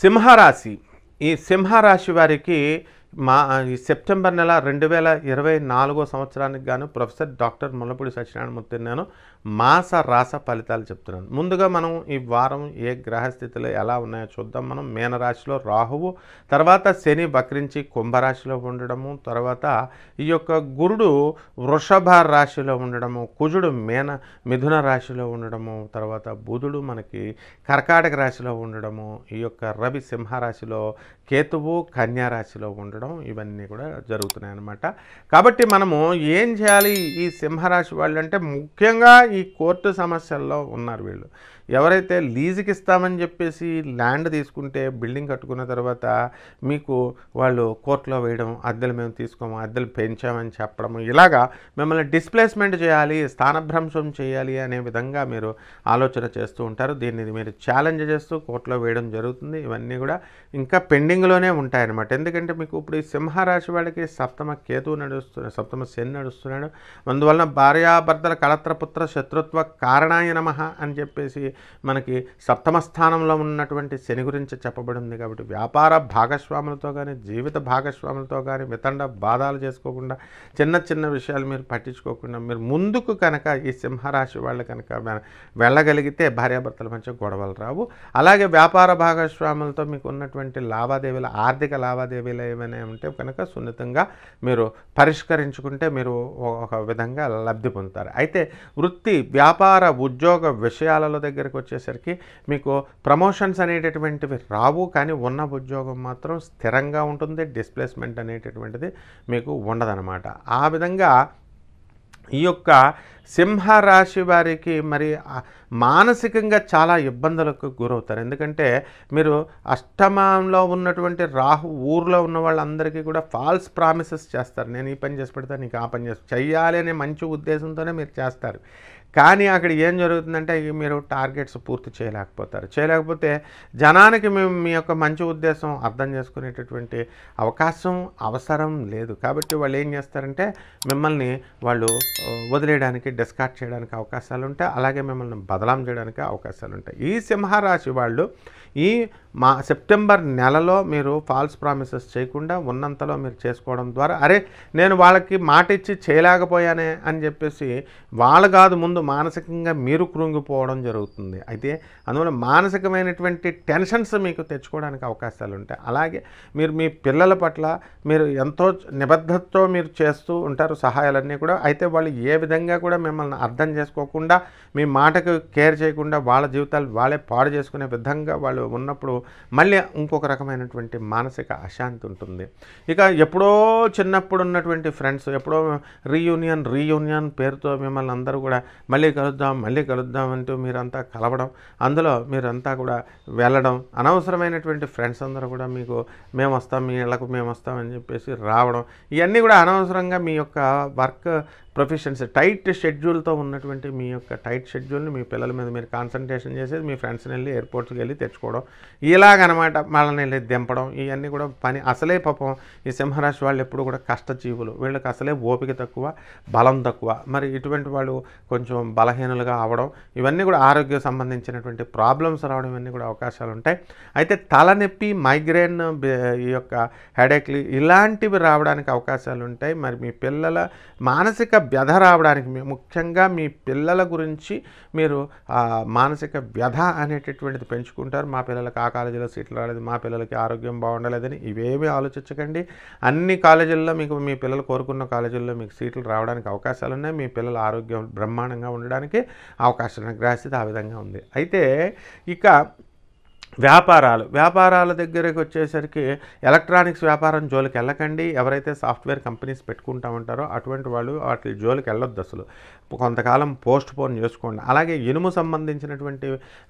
సింహరాశి. ఈ సింహరాశి వారికి ఈ సెప్టెంబర్ నెల 2024 సంవత్సరానికి గాను ప్రొఫెసర్ డాక్టర్ ముల్లపూడి సత్యనారాయణమూర్తి నేను మాస రాస ఫలితాలు చెప్తున్నాను. ముందుగా మనం ఈ వారం ఏ గ్రహస్థితులు ఎలా ఉన్నాయో చూద్దాం. మనం మీనరాశిలో రాహువు, తర్వాత శని వక్రించి కుంభరాశిలో ఉండడము, తర్వాత ఈ యొక్క గురుడు వృషభ రాశిలో ఉండడము, కుజుడు మిథున రాశిలో ఉండడము, తర్వాత బుధుడు మనకి కర్కాటక రాశిలో ఉండడము, ఈ యొక్క రవి సింహరాశిలో, కేతువు కన్యా రాశిలో ఉండడం, ఇవన్నీ కూడా జరుగుతున్నాయి అన్నమాట. కాబట్టి మనము ఏం చేయాలి? ఈ సింహరాశి వాళ్ళు అంటే ముఖ్యంగా ఈ కోర్టు సమస్యల్లో ఉన్నారు వీళ్ళు. ఎవరైతే లీజుకి ఇస్తామని చెప్పేసి ల్యాండ్ తీసుకుంటే బిల్డింగ్ కట్టుకున్న తర్వాత మీకు వాళ్ళు కోర్టులో వేయడం, అద్దెలు మేము తీసుకోము, అద్దెలు పెంచామని చెప్పడము, ఇలాగా మిమ్మల్ని డిస్ప్లేస్మెంట్ చేయాలి, స్థానభ్రంశం చేయాలి అనే విధంగా మీరు ఆలోచన చేస్తూ ఉంటారు. దీన్ని మీరు ఛాలెంజ్ చేస్తూ కోర్టులో వేయడం జరుగుతుంది. ఇవన్నీ కూడా ఇంకా పెండింగ్లోనే ఉంటాయన్నమాట. ఎందుకంటే మీకు ఇప్పుడు ఈ సింహరాశి వాళ్ళకి సప్తమ కేతువు నడుస్తున్నాడు, సప్తమ శని నడుస్తున్నాడు. అందువలన భార్యాభర్తల కళత్రపుత్ర శత్రుత్వ కారణాయ నమః అని చెప్పేసి మనకి సప్తమ స్థానంలో ఉన్నటువంటి శని గురించి చెప్పబడింది. కాబట్టి వ్యాపార భాగస్వాములతో కానీ జీవిత భాగస్వాములతో కానీ వితండ బాధాలు చేసుకోకుండా, చిన్న చిన్న విషయాలు మీరు పట్టించుకోకుండా మీరు ముందుకు కనుక ఈ సింహరాశి వాళ్ళు కనుక వెళ్ళగలిగితే భార్యాభర్తల మధ్య గొడవలు రావు. అలాగే వ్యాపార భాగస్వాములతో మీకు ఉన్నటువంటి లావాదేవీలు, ఆర్థిక లావాదేవీలు ఏమైనా ఉంటే కనుక సున్నితంగా మీరు పరిష్కరించుకుంటే మీరు ఒక విధంగా లబ్ధి పొందుతారు. అయితే వృత్తి, వ్యాపార, ఉద్యోగ విషయాలలో దగ్గరికి వచ్చేసరికి మీకు ప్రమోషన్స్ అనేటటువంటివి రావు, కానీ ఉన్న ఉద్యోగం మాత్రం స్థిరంగా ఉంటుంది. డిస్ప్లేస్మెంట్ అనేటటువంటిది మీకు ఉండదన్నమాట. ఆ విధంగా ఈ యొక్క సింహరాశి వారికి మరి మానసికంగా చాలా ఇబ్బందులకు గురవుతారు. ఎందుకంటే మీరు అష్టమంలో ఉన్నటువంటి రాహు ఊర్లో ఉన్న వాళ్ళందరికీ కూడా ఫాల్స్ ప్రామిసెస్ చేస్తారు. నేను ఈ పని చేసి పెడతాను, నీకు ఆ పని చేసి చెయ్యాలి అనే మంచి ఉద్దేశంతోనే మీరు చేస్తారు. కానీ అక్కడ ఏం జరుగుతుందంటే మీరు టార్గెట్స్ పూర్తి చేయలేకపోతే జనానికి మీ యొక్క మంచి ఉద్దేశం అర్థం చేసుకునేటటువంటి అవకాశం అవసరం లేదు. కాబట్టి వాళ్ళు ఏం చేస్తారంటే మిమ్మల్ని వాళ్ళు వదిలేయడానికి, డిస్కార్డ్ చేయడానికి అవకాశాలు ఉంటాయి. అలాగే మిమ్మల్ని బదలాం చేయడానికి అవకాశాలు ఉంటాయి. ఈ సింహరాశి వాళ్ళు ఈ సెప్టెంబర్ నెలలో మీరు ఫాల్స్ ప్రామిసెస్ చేయకుండా ఉన్నంతలో మీరు చేసుకోవడం ద్వారా, అరే నేను వాళ్ళకి మాట ఇచ్చి చేయలేకపోయానే అని చెప్పేసి వాళ్ళు కాదు, ముందు మానసికంగా మీరు కృంగిపోవడం జరుగుతుంది. అయితే అందువల్ల మానసికమైనటువంటి టెన్షన్స్ మీకు తెచ్చుకోవడానికి అవకాశాలు ఉంటాయి. అలాగే మీరు మీ పిల్లల పట్ల మీరు ఎంతో నిబద్ధతతో మీరు చేస్తూ ఉంటారు సహాయాలన్నీ కూడా. అయితే వాళ్ళు ఏ విధంగా కూడా మిమ్మల్ని అర్థం చేసుకోకుండా, మీ మాటకు కేర్ చేయకుండా వాళ్ళ జీవితాలు వాళ్ళే పాడు చేసుకునే విధంగా వాళ్ళు ఉన్నప్పుడు మళ్ళీ ఇంకొక రకమైనటువంటి మానసిక అశాంతి ఉంటుంది. ఇక ఎప్పుడో చిన్నప్పుడు ఉన్నటువంటి ఫ్రెండ్స్ ఎప్పుడో రీయూనియన్ పేరుతో మిమ్మల్ని అందరూ కూడా మళ్ళీ కలుద్దాం అంటూ మీరంతా కలవడం, అందులో మీరంతా కూడా వెళ్ళడం, అనవసరమైనటువంటి ఫ్రెండ్స్ అందరూ కూడా మీకు మేము వస్తాం, మీ ఇళ్ళకు మేము వస్తామని చెప్పేసి రావడం, ఇవన్నీ కూడా అనవసరంగా మీ యొక్క వర్క్ ప్రొఫెషన్స్ టైట్ షెడ్యూల్తో ఉన్నటువంటి మీ యొక్క టైట్ షెడ్యూల్ని మీ పిల్లల మీద మీరు కాన్సన్ట్రేషన్ చేసేది మీ ఫ్రెండ్స్ని వెళ్ళి ఎయిర్పోర్ట్కి వెళ్ళి తెచ్చుకోవడం, ఇలాగనమాట. వాళ్ళని వెళ్ళి దింపడం, ఇవన్నీ కూడా పని. అసలే పాపం ఈ సింహరాశి వాళ్ళు ఎప్పుడు కూడా కష్టజీవులు, వీళ్ళకి అసలే ఓపిక తక్కువ, బలం తక్కువ. మరి ఇటువంటి వాళ్ళు కొంచెం బలహీనులుగా అవ్వడం, ఇవన్నీ కూడా ఆరోగ్యం సంబంధించినటువంటి ప్రాబ్లమ్స్ రావడం, ఇవన్నీ కూడా అవకాశాలు ఉంటాయి. అయితే తలనొప్పి, మైగ్రేన్, ఈ యొక్క హెడేక్లు ఇలాంటివి రావడానికి అవకాశాలు ఉంటాయి. మరి మీ పిల్లల మానసిక వ్యధ రావడానికి, ముఖ్యంగా మీ పిల్లల గురించి మీరు మానసిక వ్యధ అనేటటువంటిది పెంచుకుంటారు. మా పిల్లలకి ఆ కాలేజీలో సీట్లు రాలేదు, మా పిల్లలకి ఆరోగ్యం బాగుండలేదని ఇవేమీ ఆలోచించకండి. అన్ని కాలేజీల్లో మీకు మీ పిల్లలు కోరుకున్న కాలేజీల్లో మీకు సీట్లు రావడానికి అవకాశాలు ఉన్నాయి. మీ పిల్లల ఆరోగ్యం బ్రహ్మాండంగా ఉండడానికి అవకాశం, గ్రహస్థితి ఆ విధంగా ఉంది. అయితే ఇక వ్యాపారాల దగ్గరికి వచ్చేసరికి ఎలక్ట్రానిక్స్ వ్యాపారం జోలికి వెళ్ళకండి. ఎవరైతే సాఫ్ట్వేర్ కంపెనీస్ పెట్టుకుంటా ఉంటారో అటువంటి వాళ్ళు వాటి జోలికి వెళ్ళొద్దు. అసలు కొంతకాలం పోస్ట్ పోన్ చేసుకోండి. అలాగే ఇనుము సంబంధించినటువంటి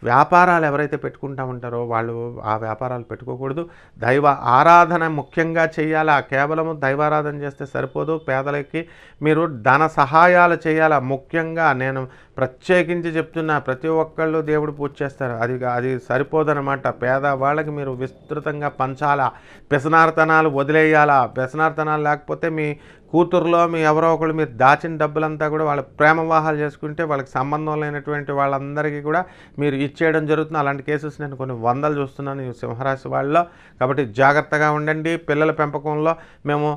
వ్యాపారాలు ఎవరైతే పెట్టుకుంటా ఉంటారో వాళ్ళు ఆ వ్యాపారాలు పెట్టుకోకూడదు. దైవ ఆరాధన ముఖ్యంగా చేయాలా. కేవలము దైవారాధన చేస్తే సరిపోదు. పేదలకి మీరు ధన సహాయాలు చేయాలా. ముఖ్యంగా నేను ప్రత్యేకించి చెప్తున్నా, ప్రతి ఒక్కళ్ళు దేవుడు పూజ చేస్తారు, అది సరిపోదన్నమాట. పేదవాళ్ళకి మీరు విస్తృతంగా పంచాలా. వ్యసనార్థనాలు వదిలేయాలా. వ్యసనార్థనాలు లేకపోతే మీ కూతురులో మీ ఎవరో ఒకళ్ళు మీరు దాచిన డబ్బులంతా కూడా వాళ్ళ ప్రేమ వివాహాలు చేసుకుంటే వాళ్ళకి సంబంధం లేనటువంటి వాళ్ళందరికీ కూడా మీరు ఇచ్చేయడం జరుగుతుంది. అలాంటి కేసెస్ నేను కొన్ని వందలు చూస్తున్నాను ఈ సింహరాశి వాళ్ళలో. కాబట్టి జాగ్రత్తగా ఉండండి. పిల్లల పెంపకంలో మేము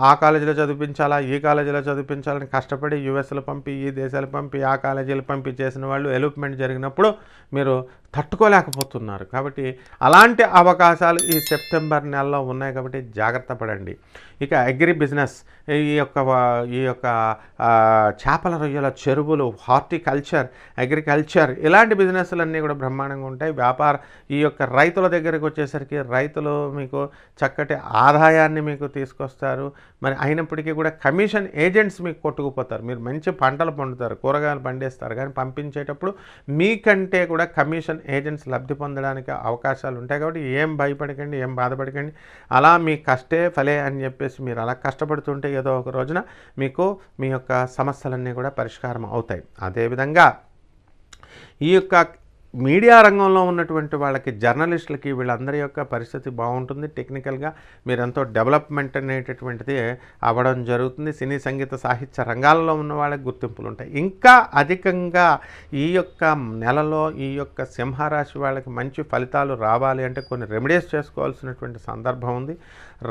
ఆ కాలేజీలో చదివించాలా, ఈ కాలేజీలో చదివించాలని కష్టపడి యూఎస్లో పంపి, ఈ దేశాలు పంపి, ఆ కాలేజీలు పంపి చేసిన వాళ్ళు ఎలూప్మెంట్ జరిగినప్పుడు మీరు తట్టుకోలేకపోతున్నారు. కాబట్టి అలాంటి అవకాశాలు ఈ సెప్టెంబర్ నెలలో ఉన్నాయి. కాబట్టి జాగ్రత్త పడండి. ఇక అగ్రి బిజినెస్, ఈ యొక్క చేపల రొయ్యల చెరువులు, హార్టికల్చర్, అగ్రికల్చర్ ఇలాంటి బిజినెస్లన్నీ కూడా బ్రహ్మాండంగా ఉంటాయి. ఈ యొక్క రైతుల దగ్గరికి వచ్చేసరికి రైతులు మీకు చక్కటి ఆదాయాన్ని మీకు తీసుకొస్తారు. మరి అయినప్పటికీ కూడా కమిషన్ ఏజెంట్స్ మీకు కొట్టుకుపోతారు. మీరు మంచి పంటలు పండుతారు, కూరగాయలు పండిస్తారు, కానీ పంపించేటప్పుడు మీకంటే కూడా కమిషన్ ఏజెంట్స్ లబ్ధి పొందడానికి అవకాశాలు ఉంటాయి. కాబట్టి ఏం భయపడకండి, ఏం బాధపడకండి. అలా మీ కష్టే ఫలే అని చెప్పేసి మీరు అలా కష్టపడుతుంటే ఏదో ఒక రోజున మీకు మీ యొక్క సమస్యలన్నీ కూడా పరిష్కారం అవుతాయి. అదేవిధంగా ఈ యొక్క మీడియా రంగంలో ఉన్నటువంటి వాళ్ళకి, జర్నలిస్టులకి, వీళ్ళందరి యొక్క పరిస్థితి బాగుంటుంది. టెక్నికల్గా మీరెంతో డెవలప్మెంట్ అనేటటువంటిది అవ్వడం జరుగుతుంది. సినీ, సంగీత, సాహిత్య రంగాల్లో ఉన్న వాళ్ళకి గుర్తింపులు ఉంటాయి. ఇంకా అధికంగా ఈ యొక్క నెలలో ఈ యొక్క సింహరాశి వాళ్ళకి మంచి ఫలితాలు రావాలి అంటే కొన్ని రెమెడీస్ చేసుకోవాల్సినటువంటి సందర్భం ఉంది.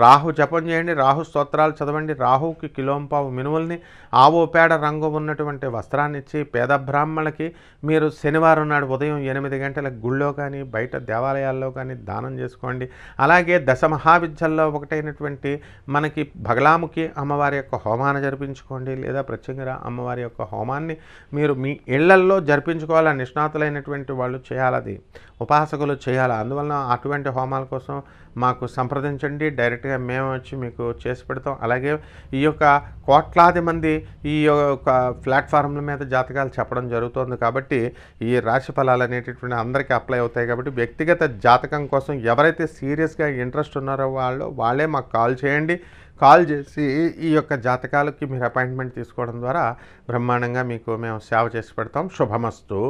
రాహు జపం చేయండి, రాహు స్తోత్రాలు చదవండి. రాహుకి కిలోంపావు మినుముల్ని, ఆవు పేడ రంగు ఉన్నటువంటి వస్త్రాన్ని ఇచ్చి పేద బ్రాహ్మణులకి మీరు శనివారం నాడు ఉదయం 8 గంటలకు గుళ్ళో కానీ బయట దేవాలయాల్లో కానీ దానం చేసుకోండి. అలాగే దశ మహావిద్యల్లో ఒకటైనటువంటి మనకి బగలాముఖి అమ్మవారి యొక్క హోమాన్ని జరిపించుకోండి. లేదా ప్రత్యంగిర అమ్మవారి యొక్క హోమాన్ని మీరు మీ ఇళ్లల్లో జరిపించుకోవాలి. నిష్ణాతులైనటువంటి వాళ్ళు చేయాలి, అది ఉపాసకులు చేయాలి. అందువలన అటువంటి హోమాల కోసం మాకు సంప్రదించండి. డైరెక్ట్గా మేము వచ్చి మీకు చేసి పెడతాం. అలాగే ఈ యొక్క కోట్లాది మంది ఈ యొక్క ప్లాట్ఫామ్ల మీద జాతకాలు చెప్పడం జరుగుతుంది. కాబట్టి ఈ రాశి ఫలాలు అనేటటువంటి అందరికీ అప్లై అవుతాయి. కాబట్టి వ్యక్తిగత జాతకం కోసం ఎవరైతే సీరియస్గా ఇంట్రెస్ట్ ఉన్నారో వాళ్ళే మాకు కాల్ చేయండి. కాల్ చేసి ఈ యొక్క జాతకాలకి మీరు అపాయింట్మెంట్ తీసుకోవడం ద్వారా బ్రహ్మాండంగా మీకు మేము సేవ చేసి పెడతాం. శుభమస్తు.